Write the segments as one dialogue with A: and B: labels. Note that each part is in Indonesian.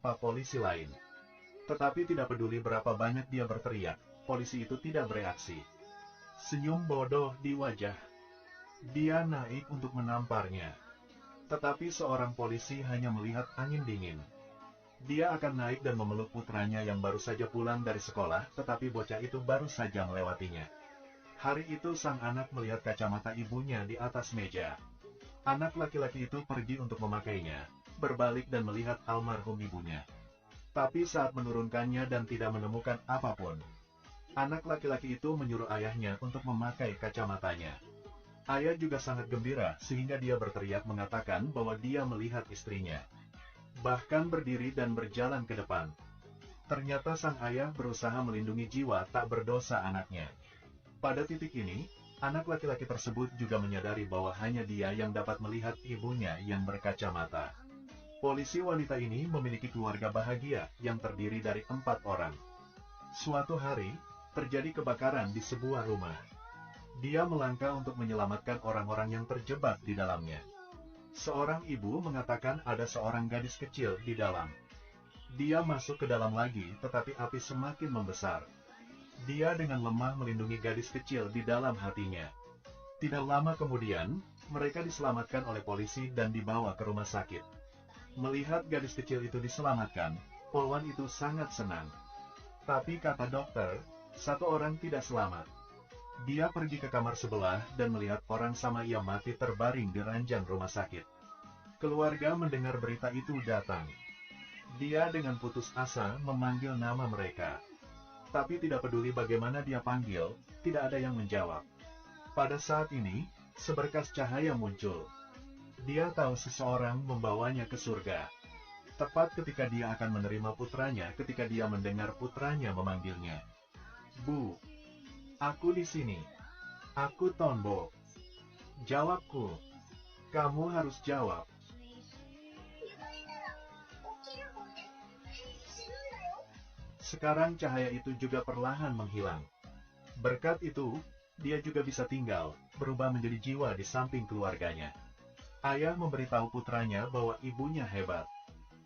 A: beberapa polisi lain. Tetapi tidak peduli berapa banyak dia berteriak, polisi itu tidak bereaksi. Senyum bodoh di wajah. Dia naik untuk menamparnya. Tetapi seorang polisi hanya melihat angin dingin. Dia akan naik dan memeluk putranya yang baru saja pulang dari sekolah, tetapi bocah itu baru saja melewatinya. Hari itu sang anak melihat kacamata ibunya di atas meja. Anak laki-laki itu pergi untuk memakainya, berbalik dan melihat almarhum ibunya. Tapi saat menurunkannya dan tidak menemukan apapun, anak laki-laki itu menyuruh ayahnya untuk memakai kacamatanya. Ayah juga sangat gembira sehingga dia berteriak mengatakan bahwa dia melihat istrinya. Bahkan berdiri dan berjalan ke depan. Ternyata sang ayah berusaha melindungi jiwa tak berdosa anaknya. Pada titik ini, anak laki-laki tersebut juga menyadari bahwa hanya dia yang dapat melihat ibunya yang berkacamata. Polisi wanita ini memiliki keluarga bahagia yang terdiri dari 4 orang. Suatu hari, terjadi kebakaran di sebuah rumah. Dia melangkah untuk menyelamatkan orang-orang yang terjebak di dalamnya. Seorang ibu mengatakan ada seorang gadis kecil di dalam. Dia masuk ke dalam lagi, tetapi api semakin membesar. Dia dengan lemah melindungi gadis kecil di dalam hatinya. Tidak lama kemudian, mereka diselamatkan oleh polisi dan dibawa ke rumah sakit. Melihat gadis kecil itu diselamatkan, polwan itu sangat senang. Tapi kata dokter, 1 orang tidak selamat. Dia pergi ke kamar sebelah dan melihat orang sama ia mati terbaring di ranjang rumah sakit. Keluarga mendengar berita itu datang. Dia dengan putus asa memanggil nama mereka. Tapi tidak peduli bagaimana dia panggil, tidak ada yang menjawab. Pada saat ini, seberkas cahaya muncul. Dia tahu seseorang membawanya ke surga. Tepat ketika dia akan menerima putranya ketika dia mendengar putranya memanggilnya. Bu, aku di sini. Aku Tonbo. Jawabku. Kamu harus jawab. Sekarang cahaya itu juga perlahan menghilang. Berkat itu, dia juga bisa tinggal, berubah menjadi jiwa di samping keluarganya. Ayah memberitahu putranya bahwa ibunya hebat.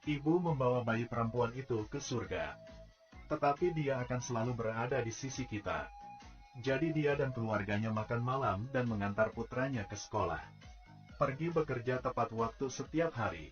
A: Ibu membawa bayi perempuan itu ke surga. Tetapi dia akan selalu berada di sisi kita. Jadi dia dan keluarganya makan malam dan mengantar putranya ke sekolah. Pergi bekerja tepat waktu setiap hari.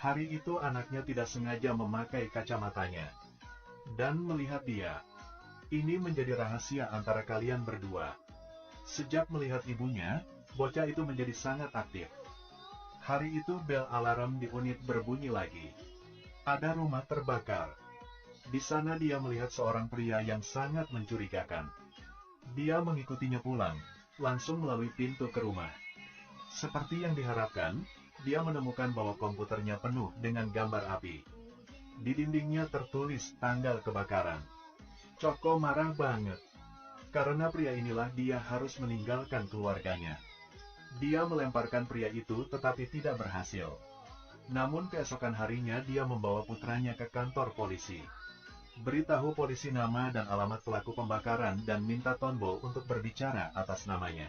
A: Hari itu anaknya tidak sengaja memakai kacamatanya. Dan melihat dia. Ini menjadi rahasia antara kalian berdua. Sejak melihat ibunya, bocah itu menjadi sangat aktif. Hari itu bel alarm di unit berbunyi lagi. Ada rumah terbakar. Di sana dia melihat seorang pria yang sangat mencurigakan. Dia mengikutinya pulang, langsung melalui pintu ke rumah. Seperti yang diharapkan, dia menemukan bahwa komputernya penuh dengan gambar api. Di dindingnya tertulis tanggal kebakaran. Coko marah banget. Karena pria inilah dia harus meninggalkan keluarganya. Dia melemparkan pria itu tetapi tidak berhasil. Namun keesokan harinya dia membawa putranya ke kantor polisi. Beritahu polisi nama dan alamat pelaku pembakaran dan minta Tonbo untuk berbicara atas namanya.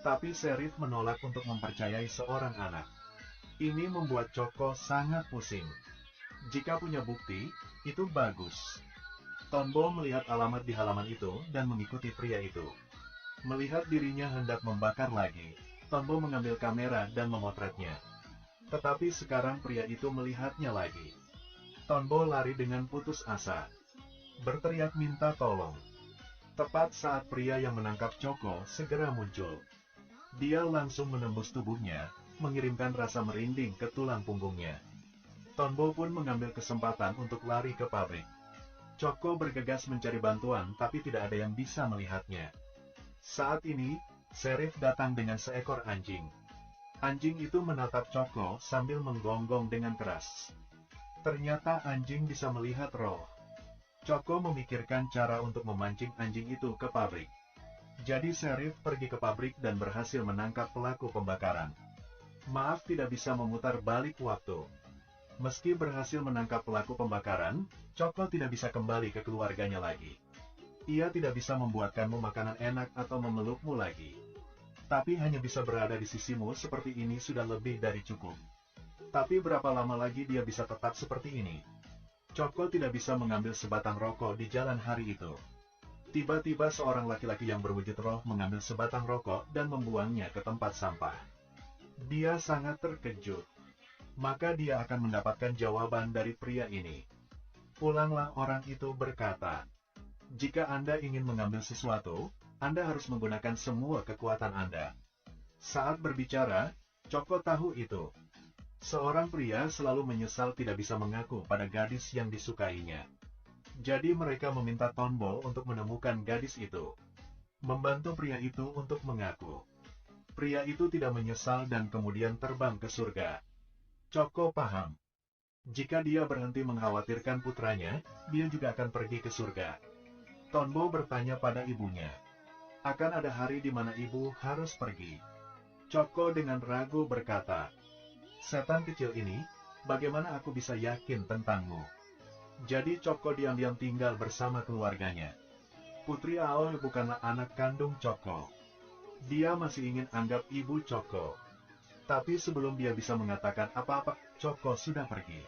A: Tapi Sheriff menolak untuk mempercayai seorang anak. Ini membuat Coko sangat pusing. Jika punya bukti, itu bagus. Tonbo melihat alamat di halaman itu dan mengikuti pria itu. Melihat dirinya hendak membakar lagi, Tonbo mengambil kamera dan memotretnya. Tetapi sekarang pria itu melihatnya lagi. Tonbo lari dengan putus asa. Berteriak minta tolong. Tepat saat pria yang menangkap Coko segera muncul. Dia langsung menembus tubuhnya, mengirimkan rasa merinding ke tulang punggungnya. Tonbo pun mengambil kesempatan untuk lari ke pabrik. Coko bergegas mencari bantuan tapi tidak ada yang bisa melihatnya. Saat ini, Sheriff datang dengan seekor anjing. Anjing itu menatap Coko sambil menggonggong dengan keras. Ternyata anjing bisa melihat roh. Coko memikirkan cara untuk memancing anjing itu ke pabrik. Jadi Sheriff pergi ke pabrik dan berhasil menangkap pelaku pembakaran. Maaf tidak bisa memutar balik waktu. Meski berhasil menangkap pelaku pembakaran, Coko tidak bisa kembali ke keluarganya lagi. Ia tidak bisa membuatkanmu makanan enak atau memelukmu lagi. Tapi hanya bisa berada di sisimu seperti ini sudah lebih dari cukup. Tapi berapa lama lagi dia bisa tetap seperti ini? Coko tidak bisa mengambil sebatang rokok di jalan hari itu. Tiba-tiba seorang laki-laki yang berwujud roh mengambil sebatang rokok dan membuangnya ke tempat sampah. Dia sangat terkejut. Maka dia akan mendapatkan jawaban dari pria ini. Pulanglah orang itu berkata, "Jika Anda ingin mengambil sesuatu, Anda harus menggunakan semua kekuatan Anda." Saat berbicara, Coko tahu itu. Seorang pria selalu menyesal tidak bisa mengaku pada gadis yang disukainya. Jadi mereka meminta Tonbol untuk menemukan gadis itu. Membantu pria itu untuk mengaku. Pria itu tidak menyesal dan kemudian terbang ke surga. Coko paham. Jika dia berhenti mengkhawatirkan putranya, dia juga akan pergi ke surga. Tonbo bertanya pada ibunya. Akan ada hari di mana ibu harus pergi. Coko dengan ragu berkata, "Setan kecil ini, bagaimana aku bisa yakin tentangmu?" Jadi Coko diam-diam tinggal bersama keluarganya. Putri Aoi bukanlah anak kandung Coko. Dia masih ingin anggap ibu Coko. Tapi sebelum dia bisa mengatakan apa-apa, Coko sudah pergi.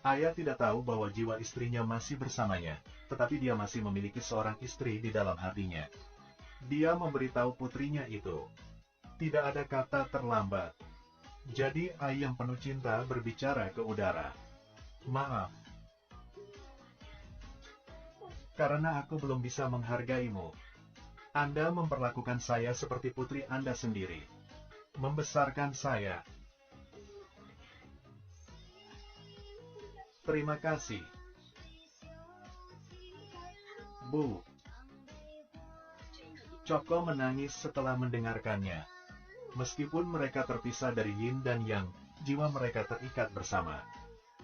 A: Ayah tidak tahu bahwa jiwa istrinya masih bersamanya, tetapi dia masih memiliki seorang istri di dalam hatinya. Dia memberitahu putrinya itu. Tidak ada kata terlambat. Jadi Ai yang penuh cinta berbicara ke udara. "Maaf. Karena aku belum bisa menghargaimu. Anda memperlakukan saya seperti putri Anda sendiri. Membesarkan saya. Terima kasih. Bu." Coko menangis setelah mendengarkannya. Meskipun mereka terpisah dari Yin dan Yang, jiwa mereka terikat bersama.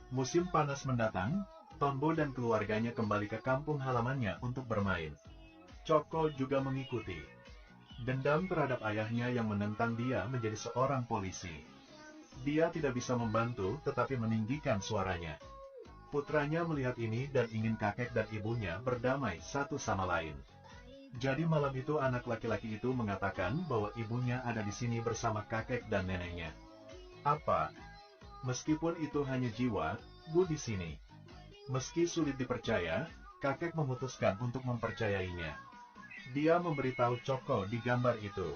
A: Musim panas mendatang, Tonbo dan keluarganya kembali ke kampung halamannya untuk bermain. Coko juga mengikuti. Dendam terhadap ayahnya yang menentang dia menjadi seorang polisi. Dia tidak bisa membantu tetapi meninggikan suaranya. Putranya melihat ini dan ingin kakek dan ibunya berdamai satu sama lain. Jadi malam itu anak laki-laki itu mengatakan bahwa ibunya ada di sini bersama kakek dan neneknya. Apa? Meskipun itu hanya jiwa, Bu di sini. Meski sulit dipercaya, kakek memutuskan untuk mempercayainya. Dia memberitahu Coko di gambar itu.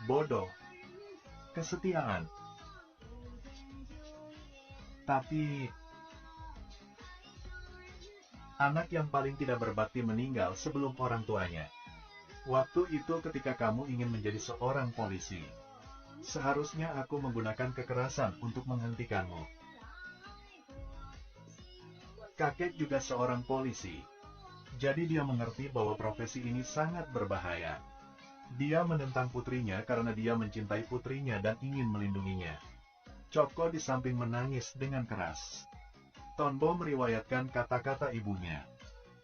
A: Bodoh. Kesetiaan. Tapi anak yang paling tidak berbakti meninggal sebelum orang tuanya. Waktu itu ketika kamu ingin menjadi seorang polisi. Seharusnya aku menggunakan kekerasan untuk menghentikanmu. Kakek juga seorang polisi. Jadi dia mengerti bahwa profesi ini sangat berbahaya. Dia menentang putrinya karena dia mencintai putrinya dan ingin melindunginya. Coko di samping menangis dengan keras. Tonbo meriwayatkan kata-kata ibunya.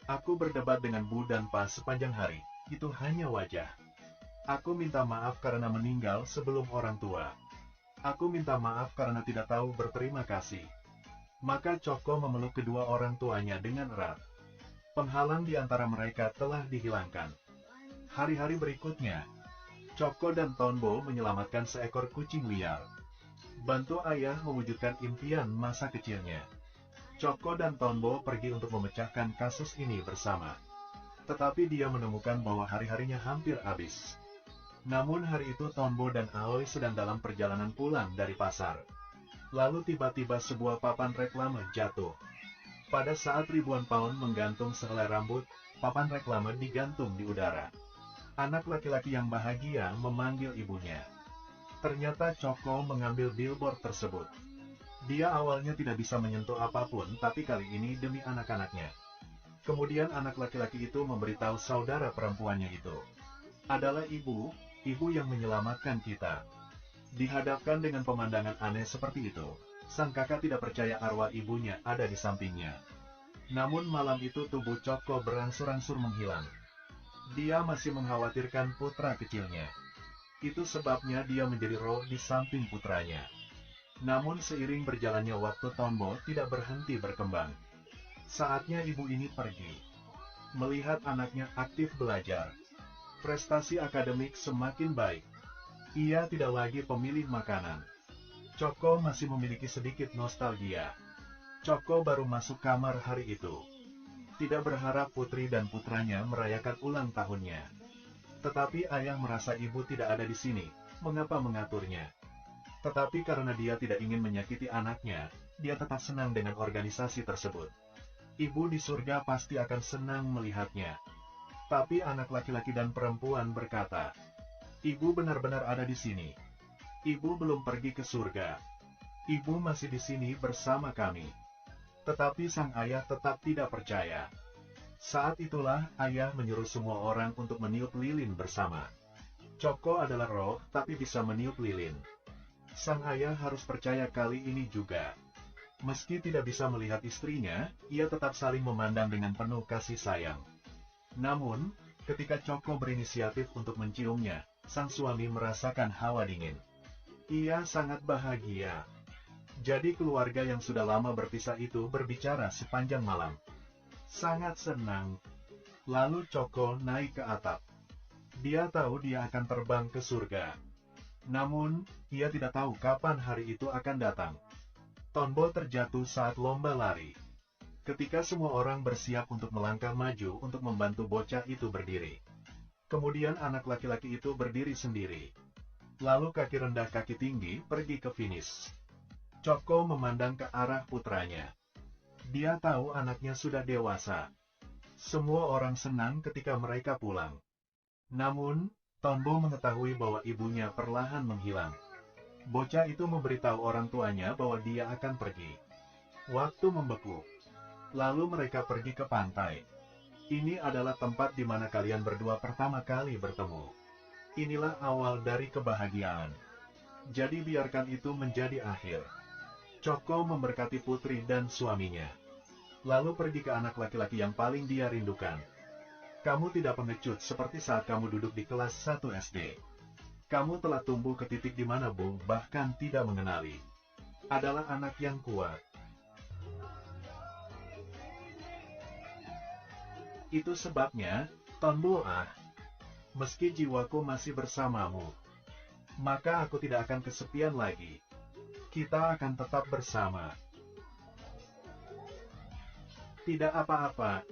A: Aku berdebat dengan Bu dan Pa sepanjang hari. Itu hanya wajah. Aku minta maaf karena meninggal sebelum orang tua. Aku minta maaf karena tidak tahu berterima kasih. Maka Coko memeluk kedua orang tuanya dengan erat. Penghalang di antara mereka telah dihilangkan. Hari-hari berikutnya, Coko dan Tonbo menyelamatkan seekor kucing liar. Bantu ayah mewujudkan impian masa kecilnya. Coko dan Tonbo pergi untuk memecahkan kasus ini bersama. Tetapi dia menemukan bahwa hari-harinya hampir habis. Namun hari itu Tonbo dan Aoi sedang dalam perjalanan pulang dari pasar. Lalu tiba-tiba sebuah papan reklame jatuh. Pada saat ribuan pound menggantung sehelai rambut, papan reklame digantung di udara. Anak laki-laki yang bahagia memanggil ibunya. Ternyata Coko mengambil billboard tersebut. Dia awalnya tidak bisa menyentuh apapun, tapi kali ini demi anak-anaknya. Kemudian anak laki-laki itu memberitahu saudara perempuannya itu. Adalah ibu yang menyelamatkan kita. Dihadapkan dengan pemandangan aneh seperti itu, sang kakak tidak percaya arwah ibunya ada di sampingnya. Namun malam itu tubuh Coko berangsur-angsur menghilang. Dia masih mengkhawatirkan putra kecilnya. Itu sebabnya dia menjadi roh di samping putranya. Namun seiring berjalannya waktu Tonbo tidak berhenti berkembang. Saatnya ibu ini pergi. Melihat anaknya aktif belajar. Prestasi akademik semakin baik. Ia tidak lagi pemilih makanan. Coko masih memiliki sedikit nostalgia. Coko baru masuk kamar hari itu. Tidak berharap putri dan putranya merayakan ulang tahunnya. Tetapi ayah merasa ibu tidak ada di sini, mengapa mengaturnya? Tetapi karena dia tidak ingin menyakiti anaknya, dia tetap senang dengan organisasi tersebut. Ibu di surga pasti akan senang melihatnya. Tapi anak laki-laki dan perempuan berkata, "Ibu benar-benar ada di sini. Ibu belum pergi ke surga. Ibu masih di sini bersama kami." Tetapi sang ayah tetap tidak percaya. Saat itulah ayah menyuruh semua orang untuk meniup lilin bersama. Coko adalah roh, tapi bisa meniup lilin. Sang ayah harus percaya kali ini juga. Meski tidak bisa melihat istrinya, ia tetap saling memandang dengan penuh kasih sayang. Namun, ketika Coko berinisiatif untuk menciumnya, sang suami merasakan hawa dingin. Ia sangat bahagia. Jadi keluarga yang sudah lama berpisah itu berbicara sepanjang malam. Sangat senang. Lalu Coko naik ke atap. Dia tahu dia akan terbang ke surga. Namun, ia tidak tahu kapan hari itu akan datang. Tombol terjatuh saat lomba lari. Ketika semua orang bersiap untuk melangkah maju untuk membantu bocah itu berdiri. Kemudian anak laki-laki itu berdiri sendiri. Lalu kaki rendah kaki tinggi pergi ke finish. Coko memandang ke arah putranya. Dia tahu anaknya sudah dewasa. Semua orang senang ketika mereka pulang. Namun, Tombo mengetahui bahwa ibunya perlahan menghilang. Bocah itu memberitahu orang tuanya bahwa dia akan pergi. Waktu membeku. Lalu mereka pergi ke pantai. Ini adalah tempat di mana kalian berdua pertama kali bertemu. Inilah awal dari kebahagiaan. Jadi biarkan itu menjadi akhir. Coko memberkati putri dan suaminya. Lalu pergi ke anak laki-laki yang paling dia rindukan. Kamu tidak pengecut seperti saat kamu duduk di kelas 1 SD. Kamu telah tumbuh ke titik di mana Bung bahkan tidak mengenali. Adalah anak yang kuat. Itu sebabnya, Tonbo meski jiwaku masih bersamamu, maka aku tidak akan kesepian lagi. Kita akan tetap bersama. Tidak apa-apa,